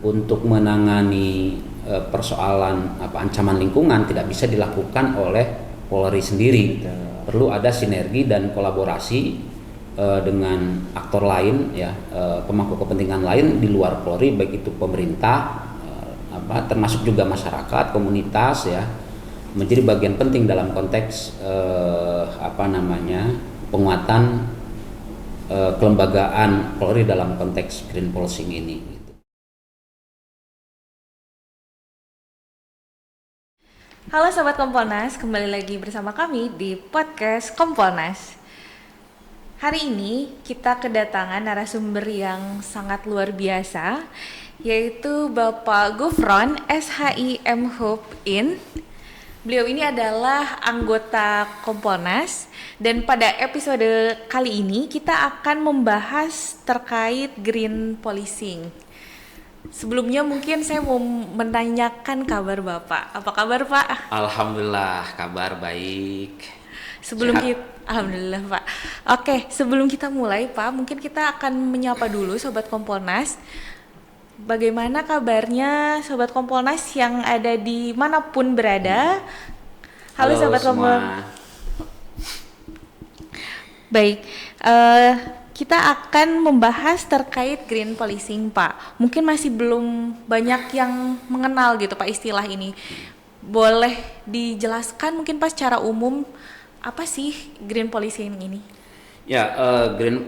untuk menangani persoalan ancaman lingkungan tidak bisa dilakukan oleh Polri sendiri. Perlu ada sinergi dan kolaborasi dengan aktor lain ya, pemangku kepentingan lain di luar Polri, baik itu pemerintah, termasuk juga masyarakat, komunitas ya, menjadi bagian penting dalam konteks penguatan kelembagaan Polri dalam konteks green policing ini. Halo Sobat Kompolnas, kembali lagi bersama kami di podcast Kompolnas. Hari ini kita kedatangan narasumber yang sangat luar biasa, yaitu Bapak Gufron SHIM Hub In. Beliau ini adalah anggota Kompolnas dan pada episode kali ini kita akan membahas terkait green policing. Sebelumnya mungkin saya mau menanyakan kabar Bapak. Apa kabar Pak? Alhamdulillah, kabar baik. Alhamdulillah Pak. Oke, sebelum kita mulai Pak, mungkin kita akan menyapa dulu Sobat Kompolnas. Bagaimana kabarnya Sobat Kompolnas yang ada di manapun berada? Halo Sobat Kompolnas. Baik, kita akan membahas terkait green policing Pak. Mungkin masih belum banyak yang mengenal gitu Pak istilah ini. Boleh dijelaskan mungkin Pak secara umum apa sih green policing ini? Ya, green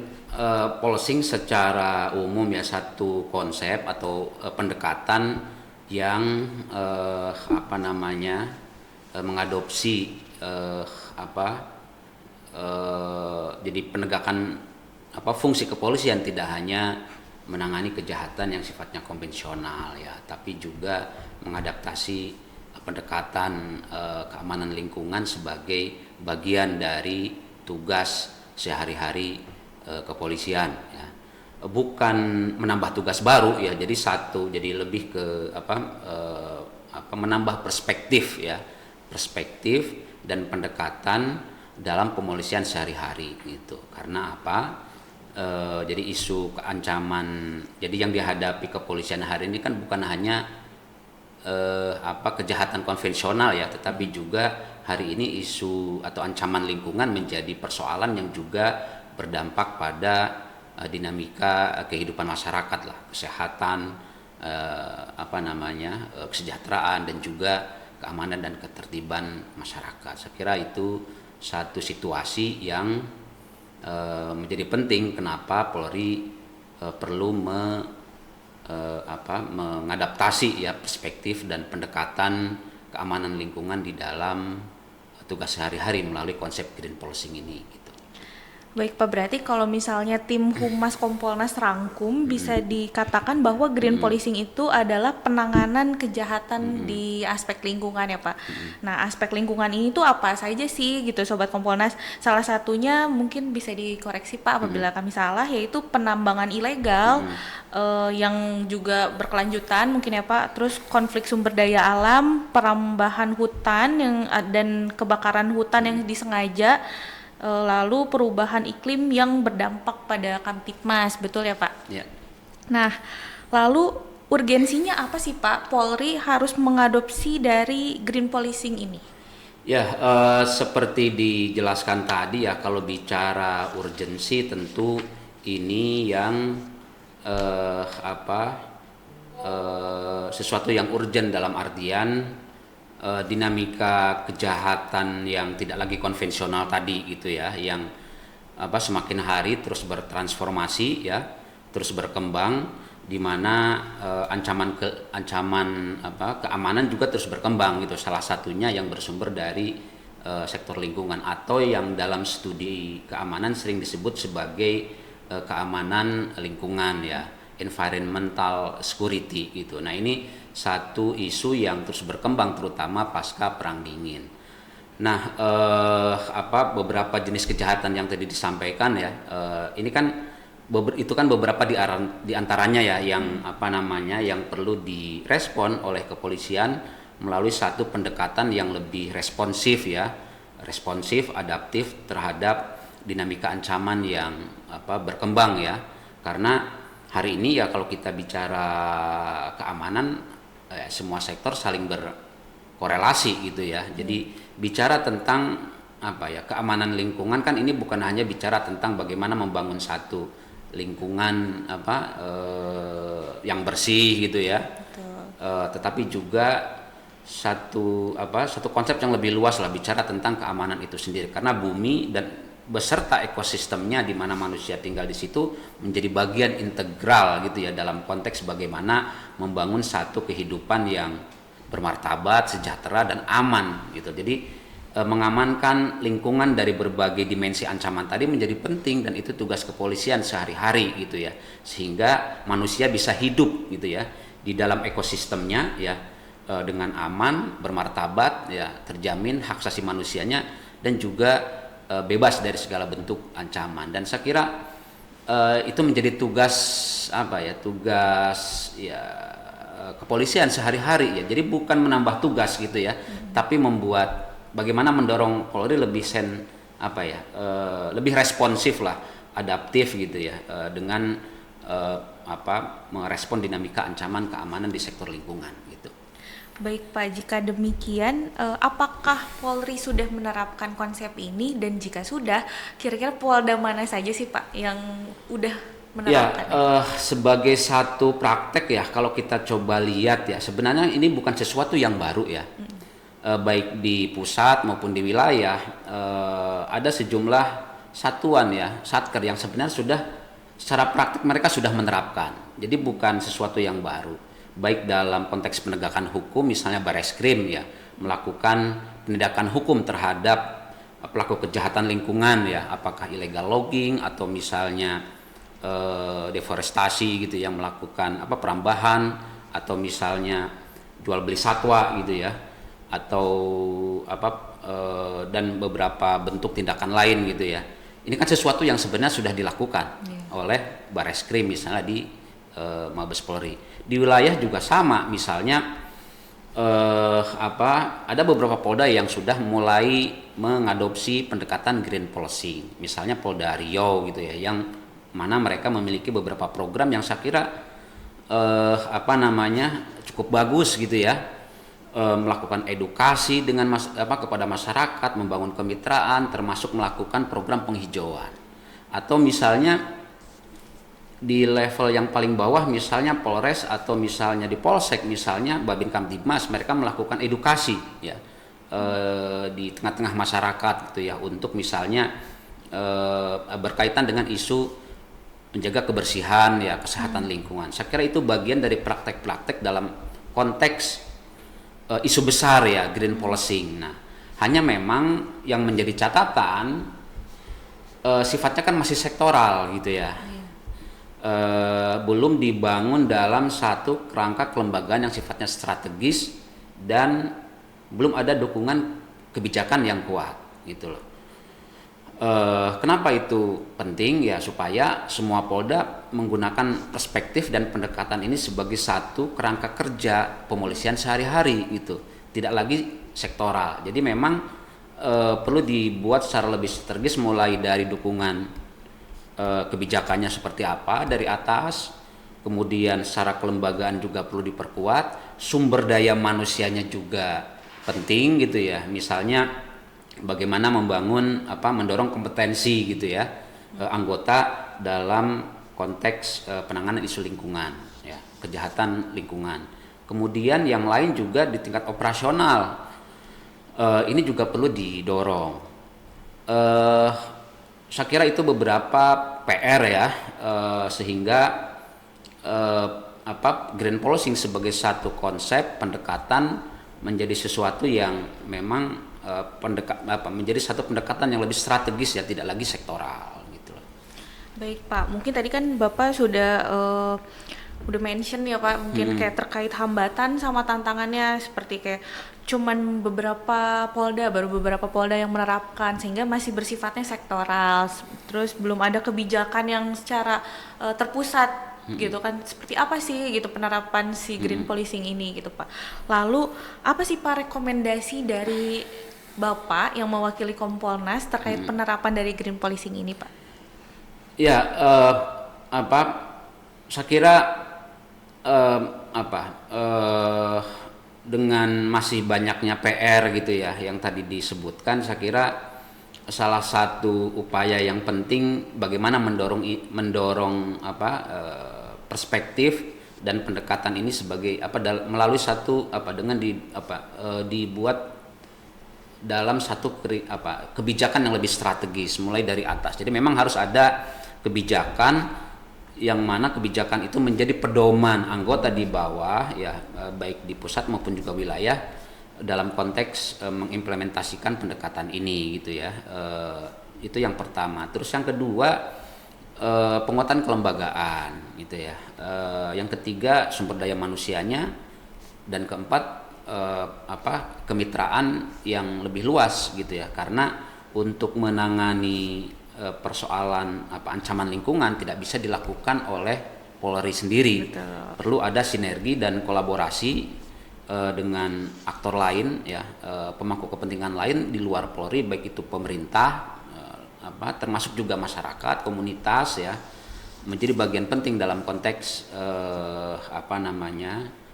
policing secara umum ya satu konsep atau pendekatan yang mengadopsi jadi penegakan fungsi kepolisian tidak hanya menangani kejahatan yang sifatnya konvensional ya, tapi juga mengadaptasi pendekatan keamanan lingkungan sebagai bagian dari tugas sehari-hari kepolisian ya. Bukan menambah tugas baru ya, jadi lebih ke menambah perspektif dan pendekatan dalam pemolisian sehari-hari gitu. Karena jadi isu keancaman, jadi yang dihadapi kepolisian hari ini kan bukan hanya kejahatan konvensional ya, tetapi juga hari ini isu atau ancaman lingkungan menjadi persoalan yang juga berdampak pada dinamika kehidupan masyarakat lah, kesehatan, kesejahteraan dan juga keamanan dan ketertiban masyarakat. Saya kira itu satu situasi yang menjadi penting kenapa Polri perlu mengadaptasi ya perspektif dan pendekatan keamanan lingkungan di dalam tugas sehari-hari melalui konsep green policing ini gitu. Baik Pak, berarti kalau misalnya tim Humas Kompolnas rangkum bisa dikatakan bahwa green policing itu adalah penanganan kejahatan di aspek lingkungan ya Pak. Nah, aspek lingkungan ini tuh apa saja sih gitu Sobat Kompolnas? Salah satunya mungkin bisa dikoreksi Pak apabila kami salah, yaitu penambangan ilegal yang juga berkelanjutan mungkin ya Pak. Terus konflik sumber daya alam, perambahan hutan dan kebakaran hutan yang disengaja, lalu perubahan iklim yang berdampak pada Kamtipmas, betul ya Pak? Ya. Nah, lalu urgensinya apa sih Pak Polri harus mengadopsi dari green policing ini? Ya, seperti dijelaskan tadi ya, kalau bicara urgensi tentu ini yang sesuatu yang urgent dalam artian dinamika kejahatan yang tidak lagi konvensional tadi gitu ya, yang semakin hari terus bertransformasi ya, terus berkembang, di mana ancaman keamanan juga terus berkembang gitu. Salah satunya yang bersumber dari sektor lingkungan atau yang dalam studi keamanan sering disebut sebagai keamanan lingkungan ya, environmental security gitu. Nah, ini satu isu yang terus berkembang terutama pasca Perang Dingin. Nah, beberapa jenis kejahatan yang tadi disampaikan ya, ini kan itu kan beberapa di antaranya ya yang yang perlu direspon oleh kepolisian melalui satu pendekatan yang lebih responsif ya, adaptif terhadap dinamika ancaman yang berkembang ya. Karena hari ini ya kalau kita bicara keamanan, semua sektor saling berkorelasi gitu ya. Jadi bicara tentang apa ya, keamanan lingkungan kan ini bukan hanya bicara tentang bagaimana membangun satu lingkungan yang bersih gitu ya. Tetapi juga satu konsep yang lebih luas lah, bicara tentang keamanan itu sendiri, karena bumi dan beserta ekosistemnya di mana manusia tinggal di situ menjadi bagian integral gitu ya dalam konteks bagaimana membangun satu kehidupan yang bermartabat, sejahtera dan aman gitu. Jadi mengamankan lingkungan dari berbagai dimensi ancaman tadi menjadi penting, dan itu tugas kepolisian sehari-hari gitu ya, sehingga manusia bisa hidup gitu ya di dalam ekosistemnya ya dengan aman, bermartabat ya, terjamin hak asasi manusianya, dan juga bebas dari segala bentuk ancaman. Dan saya kira itu menjadi tugas kepolisian sehari-hari ya. Jadi bukan menambah tugas gitu ya, tapi membuat bagaimana mendorong Polri lebih lebih responsif lah, adaptif gitu ya, dengan merespon dinamika ancaman keamanan di sektor lingkungan gitu. Baik Pak, jika demikian, apakah Polri sudah menerapkan konsep ini, dan jika sudah, kira-kira Polda mana saja sih Pak yang udah menerapkan? Ya, sebagai satu praktek ya, kalau kita coba lihat ya, sebenarnya ini bukan sesuatu yang baru ya. Baik di pusat maupun di wilayah, ada sejumlah satuan ya, satker yang sebenarnya sudah secara praktik mereka sudah menerapkan. Jadi bukan sesuatu yang baru. Baik dalam konteks penegakan hukum, misalnya Bareskrim ya melakukan penindakan hukum terhadap pelaku kejahatan lingkungan ya, apakah illegal logging atau misalnya deforestasi gitu, yang melakukan perambahan, atau misalnya jual beli satwa gitu ya, atau dan beberapa bentuk tindakan lain gitu ya. Ini kan sesuatu yang sebenarnya sudah dilakukan oleh Bareskrim misalnya di Mabes Polri. Di wilayah juga sama, misalnya ada beberapa Polda yang sudah mulai mengadopsi pendekatan green policing, misalnya Polda Riau gitu ya, yang mana mereka memiliki beberapa program yang saya kira cukup bagus gitu ya, melakukan edukasi kepada masyarakat, membangun kemitraan, termasuk melakukan program penghijauan. Atau misalnya di level yang paling bawah, misalnya Polres atau misalnya di Polsek, misalnya Babin Kamtibmas, mereka melakukan edukasi ya di tengah-tengah masyarakat gitu ya, untuk misalnya berkaitan dengan isu menjaga kebersihan ya, kesehatan lingkungan. Saya kira itu bagian dari praktek-praktek dalam konteks isu besar ya, green policing. Nah, hanya memang yang menjadi catatan sifatnya kan masih sektoral gitu ya. Belum dibangun dalam satu kerangka kelembagaan yang sifatnya strategis, dan belum ada dukungan kebijakan yang kuat gitu loh. Kenapa itu penting ya? Supaya semua Polda menggunakan perspektif dan pendekatan ini sebagai satu kerangka kerja pemolisian sehari-hari gitu, tidak lagi sektoral. Jadi memang perlu dibuat secara lebih strategis, mulai dari dukungan kebijakannya seperti apa dari atas, kemudian secara kelembagaan juga perlu diperkuat, sumber daya manusianya juga penting gitu ya, misalnya bagaimana mendorong kompetensi gitu ya anggota dalam konteks penanganan isu lingkungan ya, kejahatan lingkungan. Kemudian yang lain juga di tingkat operasional, ini juga perlu didorong. Saya kira itu beberapa PR ya, sehingga green policing sebagai satu konsep pendekatan menjadi sesuatu yang memang menjadi satu pendekatan yang lebih strategis ya, tidak lagi sektoral gitu. Baik Pak, mungkin tadi kan Bapak sudah mention ya Pak, mungkin kayak terkait hambatan sama tantangannya, seperti kayak cuman baru beberapa Polda yang menerapkan, sehingga masih bersifatnya sektoral, terus belum ada kebijakan yang secara terpusat gitu kan. Seperti apa sih gitu penerapan si green policing ini gitu Pak. Lalu apa sih Pak rekomendasi dari Bapak yang mewakili Kompolnas terkait penerapan dari green policing ini Pak? Ya, Saya kira eh, apa eh, dengan masih banyaknya PR gitu ya yang tadi disebutkan, saya kira salah satu upaya yang penting bagaimana mendorong perspektif dan pendekatan ini sebagai melalui satu dengan dibuat dalam satu kebijakan yang lebih strategis mulai dari atas. Jadi memang harus ada kebijakan yang mana kebijakan itu menjadi pedoman anggota di bawah ya, baik di pusat maupun juga wilayah dalam konteks mengimplementasikan pendekatan ini gitu ya. Itu yang pertama. Terus yang kedua penguatan kelembagaan gitu ya. Yang ketiga sumber daya manusianya, dan keempat kemitraan yang lebih luas gitu ya, karena untuk menangani persoalan ancaman lingkungan tidak bisa dilakukan oleh Polri sendiri. Betul. Perlu ada sinergi dan kolaborasi dengan aktor lain ya, pemangku kepentingan lain di luar Polri, baik itu pemerintah termasuk juga masyarakat, komunitas ya, menjadi bagian penting dalam konteks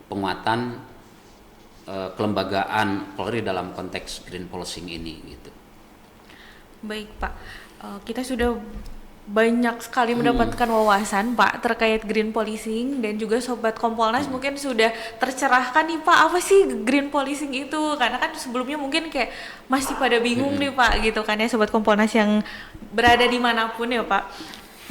penguatan kelembagaan Polri dalam konteks green policing ini gitu. Baik Pak, kita sudah banyak sekali mendapatkan wawasan Pak terkait green policing, dan juga Sobat Kompolnas mungkin sudah tercerahkan nih Pak, apa sih green policing itu, karena kan sebelumnya mungkin kayak masih pada bingung nih Pak gitu kan ya, Sobat Kompolnas yang berada dimanapun ya Pak.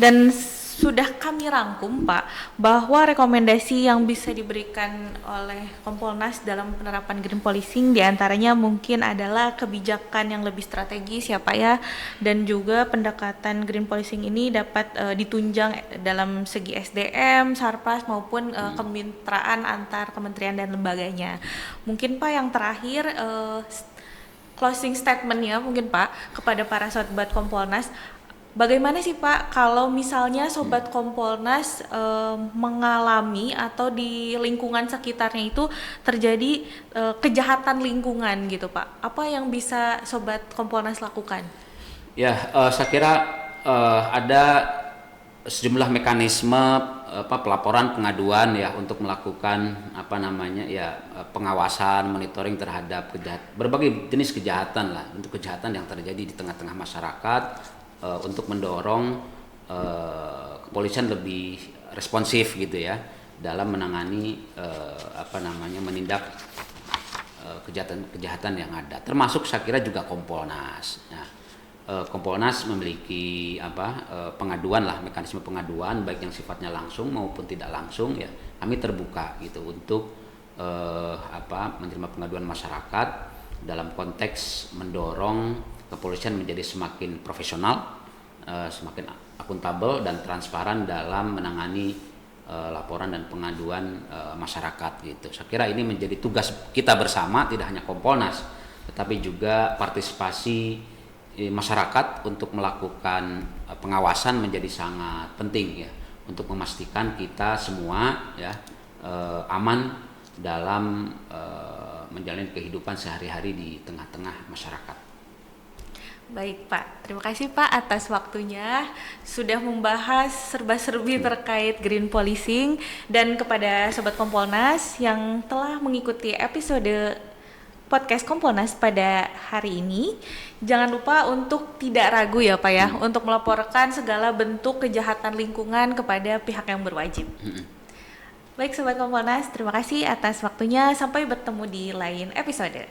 Dan sudah kami rangkum Pak bahwa rekomendasi yang bisa diberikan oleh Kompolnas dalam penerapan green policing diantaranya mungkin adalah kebijakan yang lebih strategis ya Pak ya, dan juga pendekatan green policing ini dapat ditunjang dalam segi SDM, Sarpras maupun kemitraan antar kementerian dan lembaganya. Mungkin Pak yang terakhir closing statement-nya mungkin Pak kepada para Sobat Kompolnas. Bagaimana sih Pak kalau misalnya Sobat Kompolnas mengalami atau di lingkungan sekitarnya itu terjadi kejahatan lingkungan gitu Pak? Apa yang bisa Sobat Kompolnas lakukan? Ya, saya kira ada sejumlah mekanisme pelaporan pengaduan ya untuk melakukan pengawasan, monitoring terhadap berbagai jenis kejahatan lah, untuk kejahatan yang terjadi di tengah-tengah masyarakat, untuk mendorong kepolisian lebih responsif gitu ya dalam menangani menindak kejahatan yang ada, termasuk saya kira juga Kompolnas. Nah, Kompolnas memiliki pengaduan lah, mekanisme pengaduan baik yang sifatnya langsung maupun tidak langsung ya, kami terbuka gitu untuk menerima pengaduan masyarakat dalam konteks mendorong kepolisian menjadi semakin profesional, semakin akuntabel dan transparan dalam menangani laporan dan pengaduan masyarakat gitu. Saya kira ini menjadi tugas kita bersama, tidak hanya Kompolnas, tetapi juga partisipasi masyarakat untuk melakukan pengawasan menjadi sangat penting ya, untuk memastikan kita semua ya aman dalam menjalani kehidupan sehari-hari di tengah-tengah masyarakat. Baik Pak, terima kasih Pak atas waktunya sudah membahas serba-serbi terkait green policing, dan kepada Sobat Kompolnas yang telah mengikuti episode podcast Kompolnas pada hari ini, jangan lupa untuk tidak ragu ya Pak ya untuk melaporkan segala bentuk kejahatan lingkungan kepada pihak yang berwajib. Baik Sobat Kompolnas, terima kasih atas waktunya, sampai bertemu di lain episode.